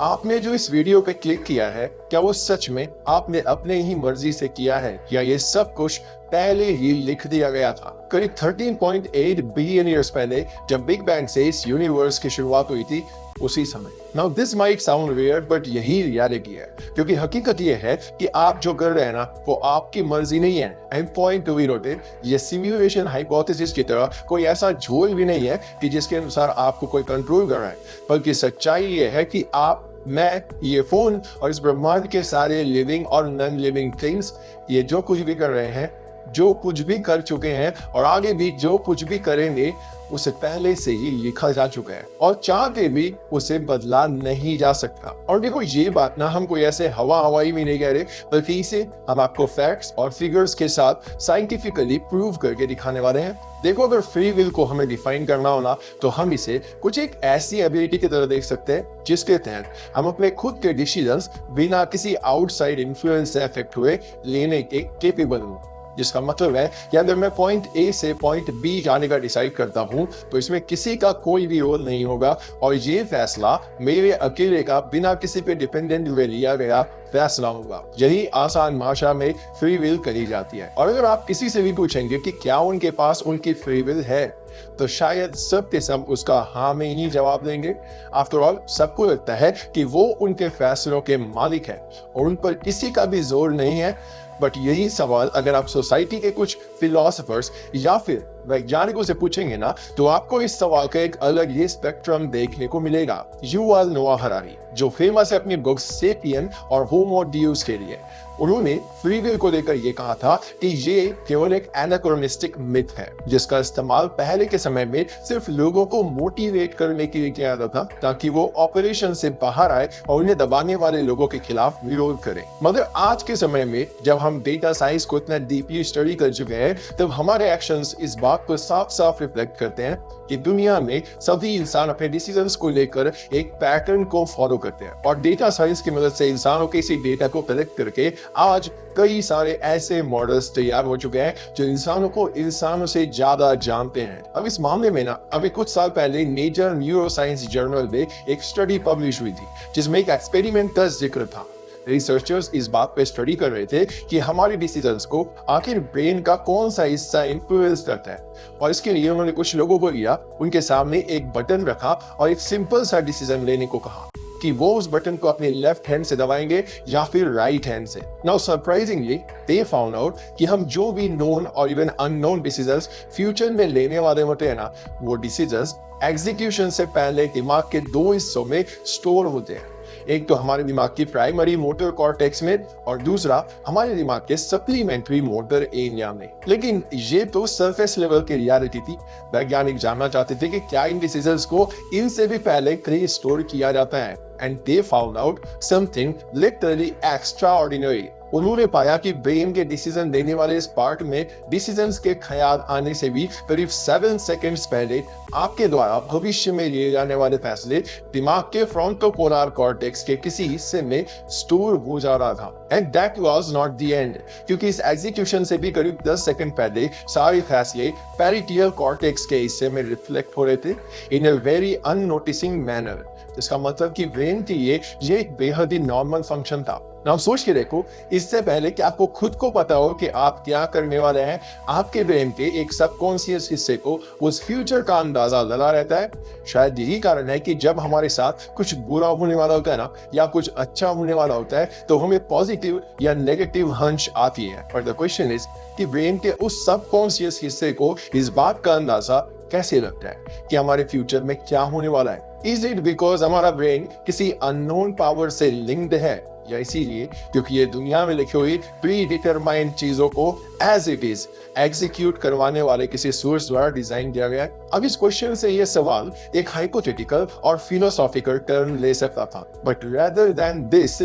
आपने जो इस वीडियो पे क्लिक किया है, क्या वो सच में आपने अपने ही मर्जी से किया है या ये सब कुछ पहले ही लिख दिया गया था? करीब 13.8 बिलियन ईयर्स पहले जब बिग बैंग से इस यूनिवर्स की शुरुआत हुई थी, उसी समय। Now this might sound weird but यही रियलिटी है, क्योंकि हकीकत ये है कि आप जो कर रहे हैं ना, वो आपकी मर्जी नहीं है। And point to be noted, ये सिमुलेशन हाइपोथेसिस की तरह कोई ऐसा झोल भी नहीं है कि जिसके अनुसार आपको कोई कंट्रोल कर रहा है, बल्कि सच्चाई ये है कि आप, मैं, ये फोन और इस ब्रह्मांड के सारे लिविंग और नॉन लिविंग थिंग्स, ये जो कुछ भी कर रहे हैं, जो कुछ भी कर चुके हैं और आगे भी जो कुछ भी करेंगे, उसे पहले से ही लिखा जा चुका है और चाहते भी उसे बदला नहीं जा सकता। और देखो, ये बात ना हम कोई ऐसे हवाई में नहीं कह रहे, बल्कि इसे हम आपको फैक्ट्स और फिगर्स के साथ साइंटिफिकली प्रूव करके दिखाने वाले हैं। देखो, अगर फ्री विल को हमें डिफाइन करना हो ना, तो हम इसे कुछ एक ऐसी एबिलिटी की तरह देख सकते हैं जिसके तहत हम अपने खुद के डिसीजंस बिना किसी आउटसाइड इन्फ्लुएंस से अफेक्ट हुए लेने के केपेबल हूँ। जिसका मतलब है कि अगर मैं पॉइंट ए से पॉइंट बी जाने का डिसाइड करता हूं, तो इसमें किसी का कोई भी रोल नहीं होगा और ये फैसला मेरे अकेले का बिना किसी पे डिपेंडेंट हुए लिया गया फैसला होगा। यही आसान भाषा में फ्री विल कही जाती है। और अगर आप किसी से भी पूछेंगे कि क्या उनके पास उनकी फ्री विल है, तो शायद सब के सब उसका हाँ में ही जवाब देंगे। आफ्टर ऑल, सबको लगता है कि वो उनके फैसलों के मालिक है और उन पर किसी का भी जोर नहीं है। बट यही सवाल अगर आप सोसाइटी के कुछ फिलोसोफर्स या फिर वैज्ञानिकों से पूछेंगे ना, तो आपको इस सवाल का एक अलग ही स्पेक्ट्रम देखने को मिलेगा। युval नोआ हरारी, जो फेमस है अपनी बुक्स सेपियन और होमो डियूस के लिए, उन्होंने फ्री विल को लेकर ये कहा था कि ये केवल एक एनाक्रोनिस्टिक मिथ है, जिसका इस्तेमाल पहले के समय में सिर्फ लोगों को मोटिवेट करने के लिए किया जाता था, ताकि वो ऑपरेशन से बाहर आए और उन्हें दबाने वाले लोगों के खिलाफ विरोध करें। मगर आज के समय में जब हम डेटा साइंस को इतना डीपली स्टडी कर चुके हैं, तब हमारे एक्शंस इस बात को साफ साफ रिफ्लेक्ट करते हैं कि दुनिया में सभी इंसान अपने डिसीजंस को लेकर एक पैटर्न को फॉलो करते हैं। और डेटा साइंस की मदद से इंसानों के इसी डेटा को कलेक्ट करके आज कई सारे ऐसे मॉडल्स तैयार हो चुके हैं जो इंसानों को इंसानों से ज्यादा जानते हैं। अब इस मामले में ना, अभी कुछ साल पहले नेचर न्यूरोसाइंस जर्नल में एक स्टडी पब्लिश हुई थी, जिसमें एक एक्सपेरिमेंट का जिक्र था। रिसर्चर्स इस बात पे स्टडी कर रहे थे कि हमारे डिसीजंस को आखिर ब्रेन का कौन सा हिस्सा इन्फ्लुएंस करता है। और इसके लिए उन्होंने कुछ लोगों को लिया, उनके सामने एक बटन रखा और एक सिंपल सा डिसीजन लेने को कहा कि वो उस बटन को अपने लेफ्ट हैंड से दबाएंगे या फिर राइट हैंड से। Now surprisingly they found out कि हम जो भी नोन और इवन अननोन डिसीजंस फ्यूचर में लेने वाले होते हैं ना, वो डिसीजंस एग्जीक्यूशन से पहले दिमाग के दो हिस्सों में स्टोर होते हैं। एक तो हमारे दिमाग की प्राइमरी मोटर कॉर्टेक्स में और दूसरा हमारे दिमाग के सप्लीमेंट्री मोटर एरिया में। लेकिन ये तो सरफेस लेवल की रियलिटी थी। वैज्ञानिक जानना चाहते थे कि क्या इन डिसीजंस को इनसे भी पहले कहीं स्टोर किया जाता है, and they found out something literally extraordinary. उन्होंने पाया कि ब्रेन के डिसीजन देने वाले इस पार्ट में डिसीजंस के ख्याल आने से भी करीब 7 सेकंड्स पहले आपके द्वारा भविष्य में लिए जाने वाले फैसले दिमाग के फ्रंटोपोलर कॉर्टेक्स के किसी हिस्से में स्टोर हो जा रहा था। And that was not the end, क्योंकि इस एग्जीक्यूशन से भी करीब 10 सेकंड पहले सारे फैसले पैरिटियल कॉर्टेक्स के हिस्से में रिफ्लेक्ट हो रहे थे इन अ वेरी अननोटिसिंग मैनर। इसका मतलब कि ब्रेन के लिए ये एक बेहद ही नॉर्मल फंक्शन था। नाउ सोच के देखो, इससे पहले कि आपको खुद को पता हो कि आप क्या करने वाले हैं, आपके ब्रेन के एक सबकॉन्शियस हिस्से को उस फ्यूचर का अंदाजा लगा रहता है। शायद यही कारण है कि जब हमारे साथ कुछ बुरा होने वाला होता है ना, या कुछ अच्छा होने वाला होता है, तो हमें पॉजिटिव या नेगेटिव हंच आती है। और द क्वेश्चन इज कि ब्रेन के उस सबकॉन्शियस हिस्से को इस बात का अंदाजा कैसे लगता है कि हमारे फ्यूचर में क्या होने वाला है। इज इट बिकॉज हमारा ब्रेन किसी अननोन पावर से लिंक्ड है, या इसीलिए क्योंकि ये दुनिया में लिखी हुई प्री डिटरमाइंड चीजों को एज इट इज एग्जीक्यूट करवाने वाले किसी सोर्स द्वारा डिजाइन किया गया है? अब इस क्वेश्चन से ये सवाल एक हाइपोथेटिकल और फिलोसॉफिकल टर्न ले सकता था, बट रेदर देन दिस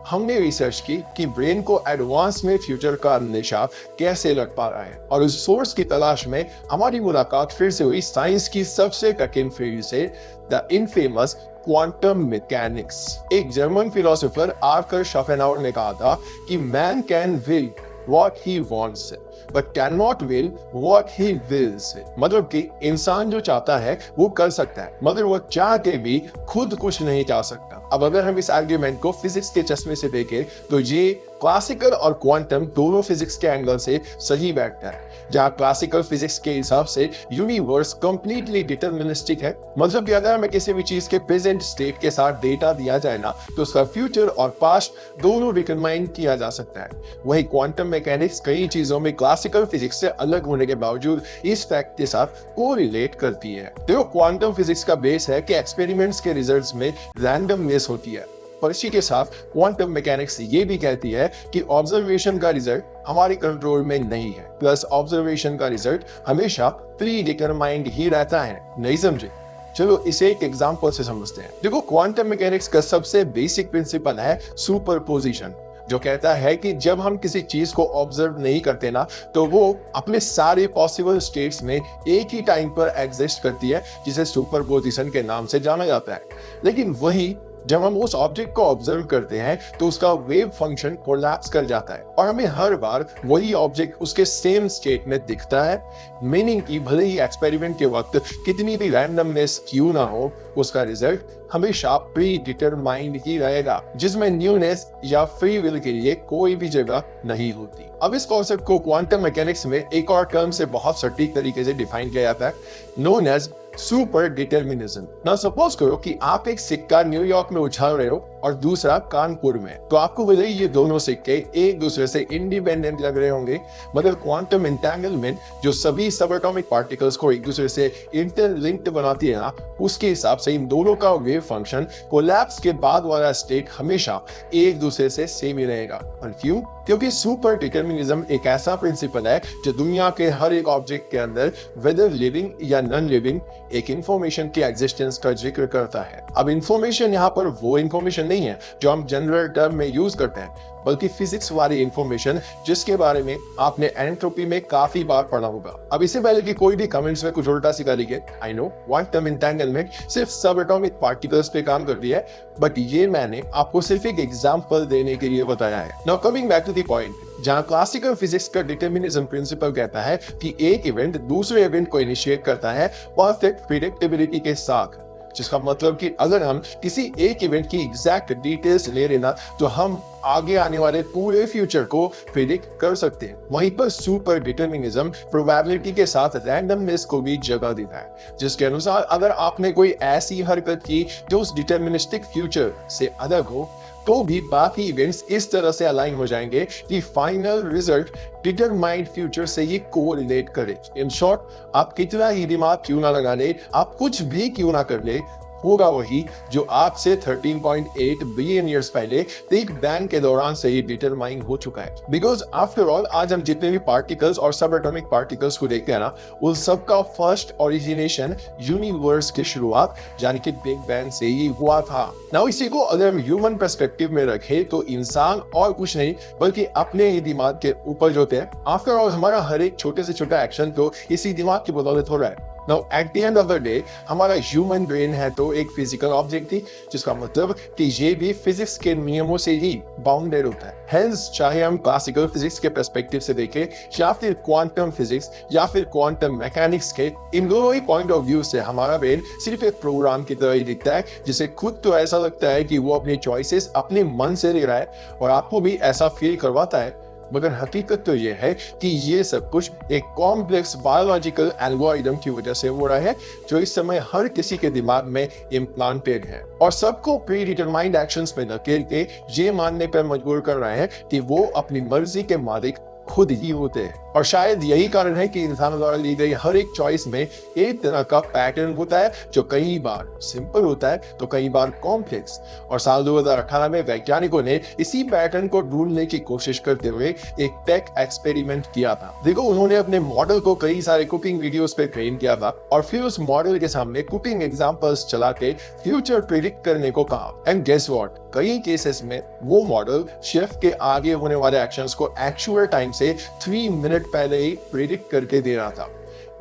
हमने रिसर्च की कि ब्रेन को एडवांस में फ्यूचर का अंदेशा कैसे लग पा रहा है। और उस सोर्स की तलाश में हमारी मुलाकात फिर से हुई साइंस की सबसे कठिन फील्ड से, द इनफेमस क्वांटम मैकेनिक्स। एक जर्मन फिलोसोफर आर्थर शोपेनहाउर ने कहा था कि man can will what he wants. but cannot will what he wills। मतलब कि इंसान जो चाहता है वो कर सकता है, मगर वो चाह के भी खुद कुछ नहीं चाह सकता। अब अगर हम इस आर्ग्यूमेंट को फिजिक्स के चश्मे से देखें तो ये क्लासिकल और क्वांटम दोनों फिजिक्स के एंगल से सही बैठता है। जहां क्लासिकल फिजिक्स के हिसाब से यूनिवर्स कंप्लीटली डिटरमिनिस्टिक है, मतलब कि अगर हमें किसी भी चीज के प्रेजेंट स्टेट के साथ डेटा दिया जाए ना तो उसका फ्यूचर और पास्ट दोनों डिटरमाइन किया जा सकता है। वही क्वांटम मैकेनिक्स कई चीजों में क्लासिकल फिजिक्स से अलग होने के बावजूद इस फैक्ट के साथ कोरिलेट करती है। तो क्वांटम फिजिक्स का बेस है कि एक्सपेरिमेंट्स के रिजल्ट्स में रैंडमनेस होती है, पर इसी के साथ क्वांटम मैकेनिक्स ये भी कहती है कि ऑब्जर्वेशन का रिजल्ट हमारे कंट्रोल में नहीं है, प्लस ऑब्जर्वेशन का रिजल्ट हमेशा प्री डिटरमाइंड ही रहता है। नहीं समझे? चलो इसे एक एग्जांपल से समझते हैं। देखो, क्वांटम मैकेनिक्स का सबसे बेसिक प्रिंसिपल है सुपरपोजिशन, जो कहता है कि जब हम किसी चीज को ऑब्जर्व नहीं करते ना तो वो अपने सारे पॉसिबल स्टेट्स में एक ही टाइम पर एग्जिस्ट करती है, जिसे सुपरपोजिशन के नाम से जाना जाता है। लेकिन वही जब हम उस ऑब्जेक्ट को ऑब्जर्व करते हैं तो उसका वेव फंक्शन कोलैप्स कर जाता है और हमें हर बार वही ऑब्जेक्ट उसके सेम स्टेट में दिखता है। मीनिंग कि भले ही एक्सपेरिमेंट के वक्त कितनी भी रैंडमनेस क्यों ना हो, उसका रिजल्ट हमेशा प्री डिटरमाइंड ही रहेगा, जिसमें न्यूनेस या फ्री विल के लिए कोई भी जगह नहीं होती। अब इस कॉन्सेप्ट को क्वांटम मैकेनिक्स में एक और टर्म से बहुत सटीक तरीके से डिफाइन किया जाता है, नोन एज सुपर डिटरमिनिज्म। ना सपोज करो कि आप एक सिक्का न्यूयॉर्क में उछाल रहे हो और दूसरा कानपुर में, तो आपको भले ही ये दोनों सिक्के एक दूसरे से इंडिपेंडेंट लग रहे होंगे, मगर क्वांटम एंटेंगलमेंट जो सभी सबएटॉमिक पार्टिकल्स को एक दूसरे से इंटरलिंक्ड बनाती है ना, उसके हिसाब से इन दोनों का वेव फंक्शन कोलैप्स के बाद वाला स्टेट हमेशा एक दूसरे से सेम ही रहेगा। और क्यों? क्योंकि सुपर डिटरमिनिज्म एक ऐसा प्रिंसिपल है जो दुनिया के हर एक ऑब्जेक्ट के अंदर वेदर लिविंग या नॉन लिविंग एक इंफॉर्मेशन की एग्जिस्टेंस का जिक्र करता है। अब इंफॉर्मेशन यहाँ पर वो इंफॉर्मेशन नहीं है जो हम जनरल टर्म में यूज करते हैं, बल्कि फिजिक्स वाली इंफॉर्मेशन जिसके बारे में आपने एंट्रोपी में काफी बार पढ़ा होगा। अब इससे पहले कि कोई भी कमेंट्स में कुछ उल्टा सिखा लिखे, आई नो क्वांटम एंटेंगलमेंट सिर्फ सबएटॉमिक पार्टिकल्स पे काम करती है, बट ये मैंने आपको सिर्फ एक एग्जांपल देने के लिए बताया है। Now coming back to the point, जहां क्लासिकल फिजिक्स का डिटरमिनिज्म प्रिंसिपल कहता है कि एक इवेंट दूसरे इवेंट को इनिशिएट करता है परफेक्ट प्रेडिक्टेबिलिटी के साथ, जिसका मतलब कि अगर हम किसी एक इवेंट की एग्जैक्ट डिटेल्स ले रहे ना तो हम आगे आने वाले पूरे फ्यूचर को प्रेडिक्ट कर सकते हैं। वहीं पर सुपर डिटरमिनिज्म प्रोबेबिलिटी के साथ रैंडमनेस को भी जगह देता है, जिसके अनुसार अगर आपने कोई ऐसी हरकत की जो उस डिटरमिनिस्टिक फ्यूचर से अलग हो तो भी बाकी इवेंट्स इस तरह से अलाइन हो जाएंगे कि फाइनल रिजल्ट डिटरमाइंड फ्यूचर से ही कोरिलेट करे। इन शॉर्ट, आप कितना ही दिमाग क्यों ना लगा ले, आप कुछ भी क्यों ना कर ले, होगा वही जो आज से 13.8 बिलियन ईयर्स पहले बिग बैंग के दौरान से ही डिटरमाइन हो चुका है। बिकॉज आफ्टर ऑल आज हम जितने भी पार्टिकल्स और सब एटॉमिक पार्टिकल्स को देखते हैं ना, उन सबका फर्स्ट ओरिजिनेशन यूनिवर्स की शुरुआत यानी कि बिग बैंग से ही हुआ था। नाउ इसी को अगर हम ह्यूमन पर्सपेक्टिव में रखें तो इंसान और कुछ नहीं बल्कि अपने ही दिमाग के ऊपर जो होते हैं। आफ्टर ऑल हमारा हर एक छोटे से छोटा एक्शन तो इसी दिमाग की बदौलत हो रहा है। Now, at the end of the day, हमारा ह्यूमन ब्रेन है तो एक फिजिकल ऑब्जेक्ट थी, जिसका मतलब कि ये भी फिजिक्स के नियमों से ही बाउंडेड होता है। Hence, चाहे हम क्लासिकल फिजिक्स के पर्सपेक्टिव से देखें या फिर क्वांटम फिजिक्स या फिर क्वांटम मैकेनिक्स के, इन दोनों ही पॉइंट ऑफ व्यू से हमारा ब्रेन सिर्फ एक प्रोग्राम की तरह ही दिखता है, जिसे खुद तो ऐसा लगता है कि वो अपनी चॉइसेस अपने मन से ले रहा है और आपको भी ऐसा फील करवाता है, मगर हकीकत तो ये है कि ये सब कुछ एक कॉम्प्लेक्स बायोलॉजिकल एल्गोरिथम की वजह से हो रहा है, जो इस समय हर किसी के दिमाग में इम्प्लांटेड है और सबको प्री डिटरमाइंड एक्शंस में धकेल के ये मानने पर मजबूर कर रहा है कि वो अपनी मर्जी के मालिक खुद ही होते हैं। और शायद यही कारण है कि इंसानों द्वारा ली गई हर एक चॉइस में एक तरह का पैटर्न होता है, जो कई बार सिंपल होता है तो कई बार कॉम्प्लेक्स। और साल 2018 में वैज्ञानिकों ने इसी पैटर्न को ढूंढने की कोशिश करते हुए एक टेक एक्सपेरिमेंट किया था। देखो, उन्होंने अपने मॉडल को कई सारे कुकिंग वीडियोस पे ट्रेन किया था और फिर उस मॉडल के सामने कुकिंग एग्जांपल्स चला के फ्यूचर प्रेडिक्ट करने को कहा। एंड गेस व्हाट, कई केसेस में वो मॉडल शेफ के आगे होने वाले एक्शंस को एक्चुअल टाइम से 3 मिनट पहले ही प्रेडिक्ट करके दे रहा था।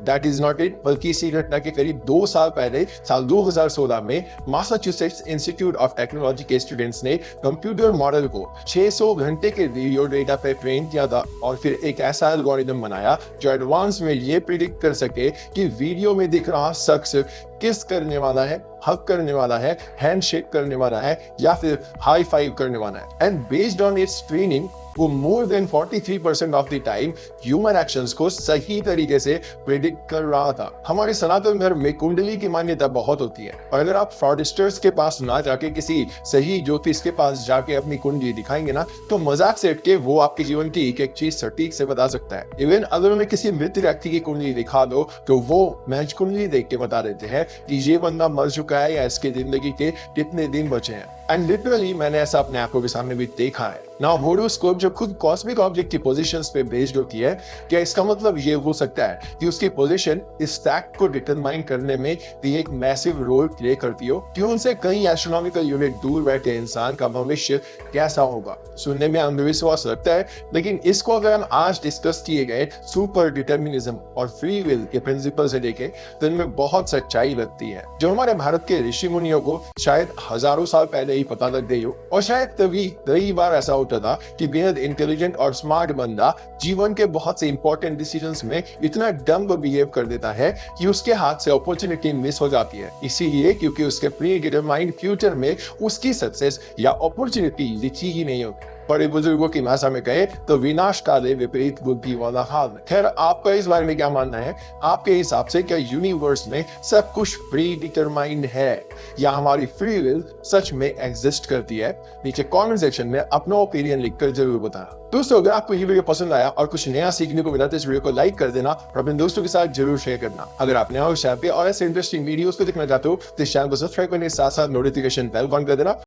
दैट इज नॉट इट, बल्कि इसी घटना के करीब 2 साल पहले साल 2016 में मैसाचुसेट्स इंस्टीट्यूट ऑफ टेक्नोलॉजी के स्टूडेंट्स ने कंप्यूटर मॉडल को 600 घंटे के वीडियो डेटा पे ट्रेन किया था और फिर एक ऐसा एल्गोरिथम बनाया जो एडवांस में ये प्रिडिक्ट कर सके कि वीडियो में दिख रहा शख्स किस करने वाला है, हक करने वाला है, हैंडशेक करने वाला है या फिर हाई फाइव करने वाला है। And based on its training वो more than 43% of the time human actions को सही तरीके से प्रेडिक्ट कर रहा था। हमारे सनातन धर्म में कुंडली की मान्यता बहुत होती है और अगर आप फ्रॉडस्टर्स के पास ना जाके किसी सही ज्योतिष के पास जाके अपनी कुंडली दिखाएंगे ना, तो मजाक से हट के वो आपके जीवन की एक चीज सटीक से बता सकता है। इवन अगर मैं किसी मृत व्यक्ति की कुंडली दिखा दो तो वो मैच कुंडली देख के बता देते हैं कि ये बंदा मर चुका है या इसकी जिंदगी के कितने दिन बचे हैं। एंड लिटरली मैंने ऐसा अपने आंखों के सामने भी देखा है। नाउ होरोस्कोप जब खुद कॉस्मिक ऑब्जेक्ट की पोजीशंस पे बेस्ड होती है, क्या इसका मतलब ये हो सकता है कि उसकी पोजीशन इस फैक्ट को डिटरमाइन करने में भी एक मैसिव रोल प्ले करती हो कि उनसे कई एस्ट्रोनॉमिकल यूनिट दूर बैठे इंसान का भविष्य कैसा होगा। सुनने में अंधविश्वास लगता है, लेकिन इसको अगर हम आज डिस्कस किए गए सुपर डिटर्मिनिज्म और फ्री विल के प्रिंसिपल से देखें तो इनमें बहुत सच्चाई लगती है, जो हमारे भारत के ऋषि मुनियों को शायद हजारों साल पहले ही पता लग गई हो। और शायद तभी कई बार ऐसा होता था कि बेहद इंटेलिजेंट और स्मार्ट बंदा जीवन के बहुत से इंपॉर्टेंट डिसीजंस में इतना डम्ब बिहेव कर देता है कि उसके हाथ से अपॉर्चुनिटी मिस हो जाती है, इसीलिए क्योंकि उसके प्री डिटरमाइंड फ्यूचर में उसकी सक्सेस या अपॉर्चुनिटी लिखी ही नहीं होती। बड़े बुजुर्गों की भाषा में कहे तो विनाश काले विपरीत बुद्धि वाला हाल। खैर, आपका इस बारे में क्या मानना है? आपके हिसाब से क्या यूनिवर्स में सब कुछ प्री डिटरमाइंड है या हमारी फ्री विल सच में एग्जिस्ट करती है? नीचे कमेंट सेक्शन में अपना ओपिनियन लिखकर जरूर बताना। दोस्तों, अगर आपको ये वीडियो पसंद आया और कुछ नया सीखने को मिला तो इस वीडियो को लाइक कर देना और अपने दोस्तों के साथ जरूर शेयर करना। अगर आप नया हो चैनल पे और ऐसे इंटरेस्टिंग वीडियोस को देखना चाहते हो तो इस चैनल को सब्सक्राइब करने के साथ साथ नोटिफिकेशन बेल बंद कर देना।